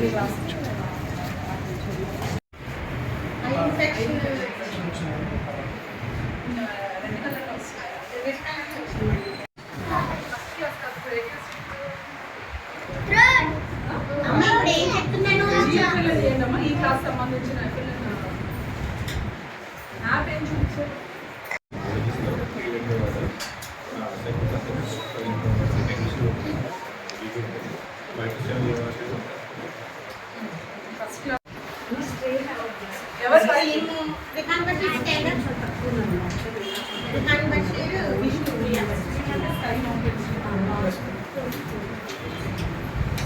ఈ క్లాస్ సంబంధించిన యాప్ ఏం చూపించారు? ఫస్ట్ క్లాస్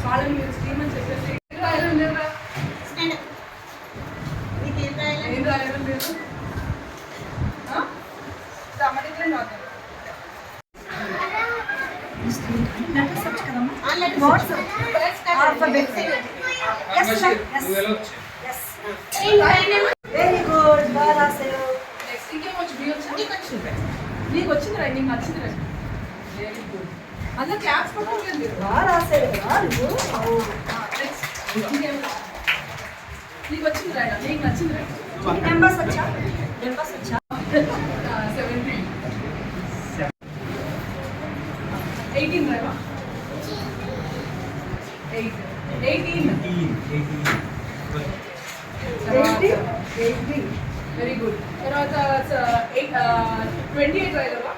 వాళ్ళని మీరు స్కీమ్ అని చెప్పేసి రాయడం లేదా? ఏం రాయడం లేదు? నీకు వచ్చింది రా, నీకు నచ్చింది రా. Very good. అందులో క్లాప్స్ పట్టుకోలేదు మీరు. నీకు వచ్చింది రా, నీకు నచ్చింది రా. 17 18 రా. 18 వెరీ గుడ్. తర్వాత 28 రాయగలవా?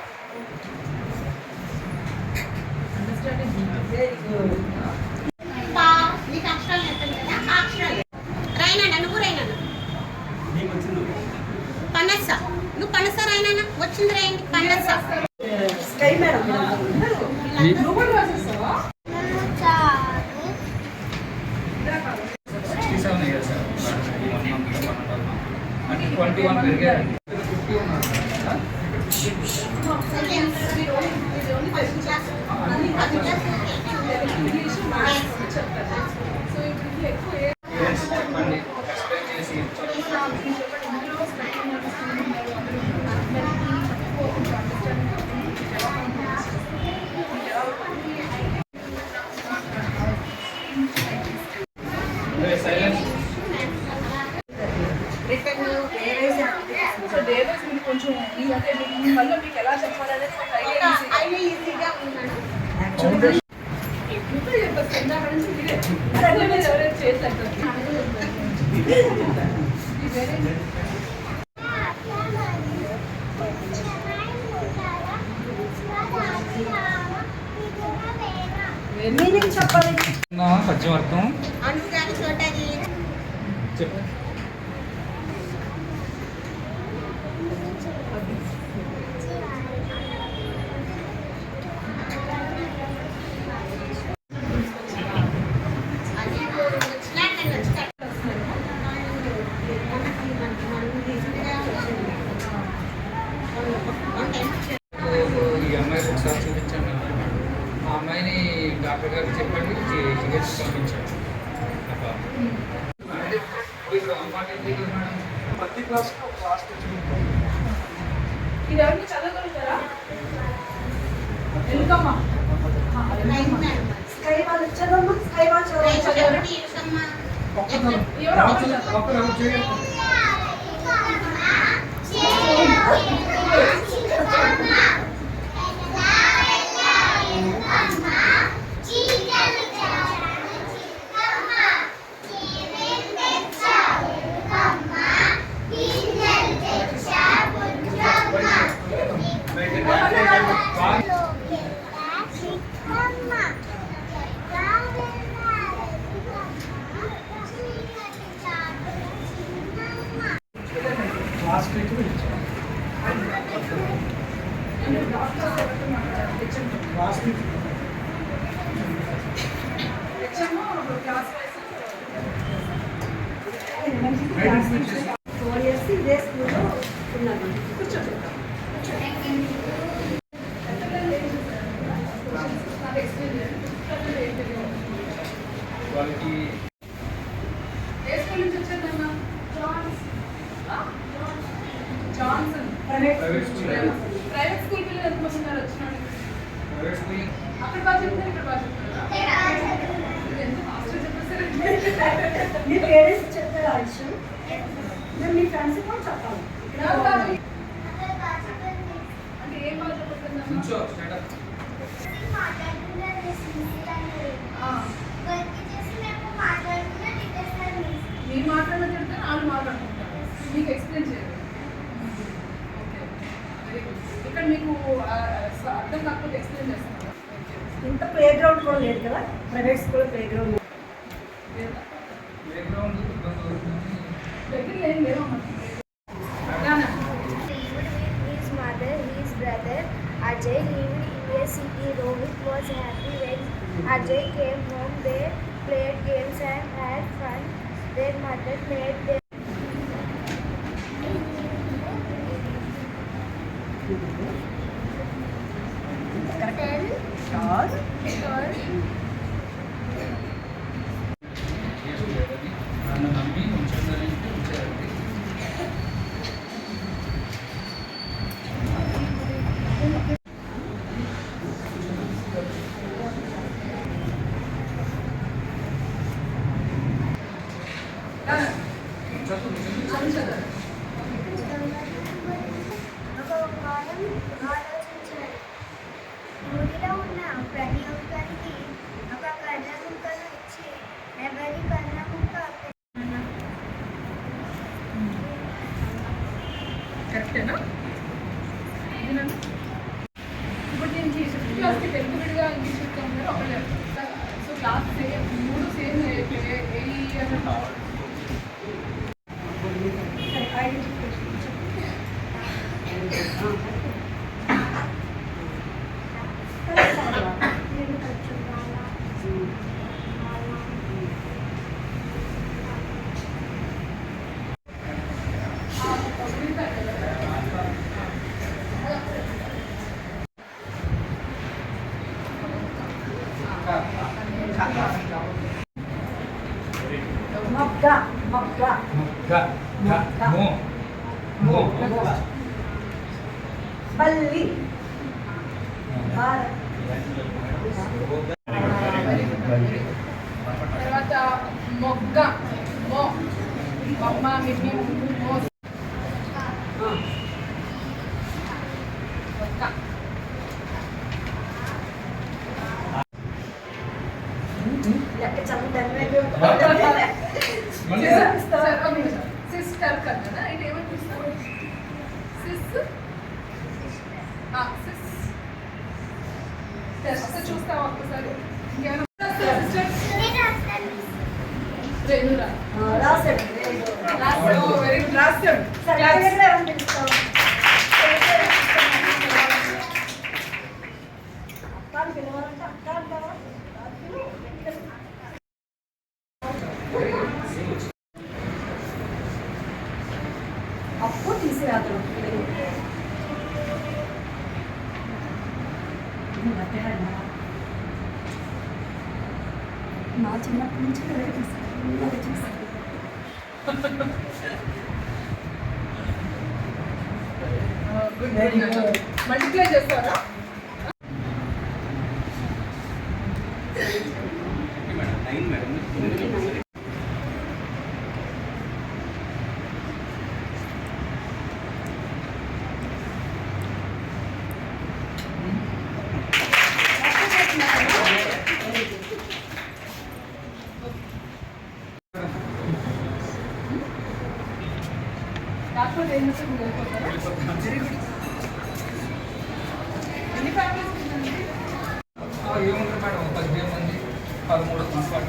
Understanding very good. నీకు అక్షరాలు చెప్తాను కదా, ఆ అక్షరాలు రాయినా. నువ్వు రాయినా పనస. నువ్వు పనస రాయినా. వచ్చింది రాయండి పనస. స్కై మేడం నువ్వు కూడా రాసేస్తావా? 67 years sir. 21 పెరిగారు. 50 ఉన్నారు. సో ఇప్పుడు ఎక్కువ చెప్పండి ఎక్స్ప్లెయిన్ చేసి కొంచెం మీ వల్ల మీకు ఎలా చెప్పాలనేది ఈజీగా ఉన్నాను. ఎవరైనా చేస్తారు చెప్పాలి. పద్యం అర్థం చోటది చెప్పు. ఈ అమ్మాయికి ఒకసారి చూపించాను. ఆ అమ్మాయిని డాక్టర్ గారికి చెప్పండి చికిత్స పంపించాను. ప్రతి క్లాస్లో క్లాస్ ఇది ఎవరిని చదవగలుగుతారా? ఎందుకమ్మా స్కై వాళ్ళు చదవమ్మా. స్కై వాళ్ళు చదవండి. జాన్సన్ ప్రైవేట్ స్కూల్ పిల్లలు ఎంత మంది ఉన్నారు వచ్చినాడు? అక్కడ బాగా చెప్తారు, ఇక్కడ బాగా చెప్తారు. ఎంత మాస్టర్ చెప్పేసారు. మీ పేరెంట్స్ చెప్పారు ఆ విషయం మరి మీ ఫ్రెండ్స్ కూడా చెప్పాలి అంటే ఏం బాధపడుతుందమ్మా నుంచో స్టార్ట్ మీరు మాట్లాడిన తింటే వాళ్ళు మాట్లాడుకుంటారు మీకు ఎక్స్ప్లెయిన్ చేయాలి ఓకే వెరీ గుడ్ ఇక్కడ మీకు అర్థం కాకపోతే ఎక్స్ప్లెయిన్ చేస్తారా ఇంత ప్లే గ్రౌండ్ కూడా లేదు కదా private school play ground playground ఇబ్బంది అవుతుంది. దగ్గర ఏం లేవమ్మా Lived with his mother, his brother Ajay lived in a city. Rohit was happy when Ajay came home. They played games and had fun. Their mother made them. లేదని నన్ను నమ్మి ఉంచాలని ఉంచారండి. ఒక వారం ఆలోచించాడు. ఊరిలో ఉన్న ప్రతి ఒక్కరికి ఒక కర్ర ముక్కను ఇచ్చి ఎవరి కర్ర ముక్క కరెక్టేనా ఇదేనండి ఇప్పుడు నేను ఫిఫ్త్ క్లాస్కి 10th విడిగా ఇంగ్లీష్ చెప్తాను ఒకళ్ళే సో క్లాస్ సేమ్ 3 సేమ్ ఏ ఇయర్ మొగ్గ మొగ్గ బల్లి భారత్ తర్వాత మొగ్గ మో అమ్మ మిమ్మి మో మొగ్గ లెక్క చదువుతాను సిస్టర్ కదా ఇది ఏమనిపిస్తారు సిస్ సిస్ చూస్తావా ఒక్కసారి ఇంకేమైనా సిస్టర్ రేణురా రాశాడు వెరీ గుడ్ రాశాడు సరే ఏమని పిలుస్తావు అక్క పిలవాలంటే అక్క అంటావా అప్పు తీసిరాదు నా చిన్నప్పటి నుంచి అలాగే చూసాను గుడ్ మల్టిప్లై చేస్తారా కాకపోతే ఏం చేస్తే మీరు వెళ్ళిపోతారా వెరీ గుడ్ ఎన్ని ఫ్యామిలీస్ ఉందండి ఏముంటారు మేడం 15 మంది 13 మంది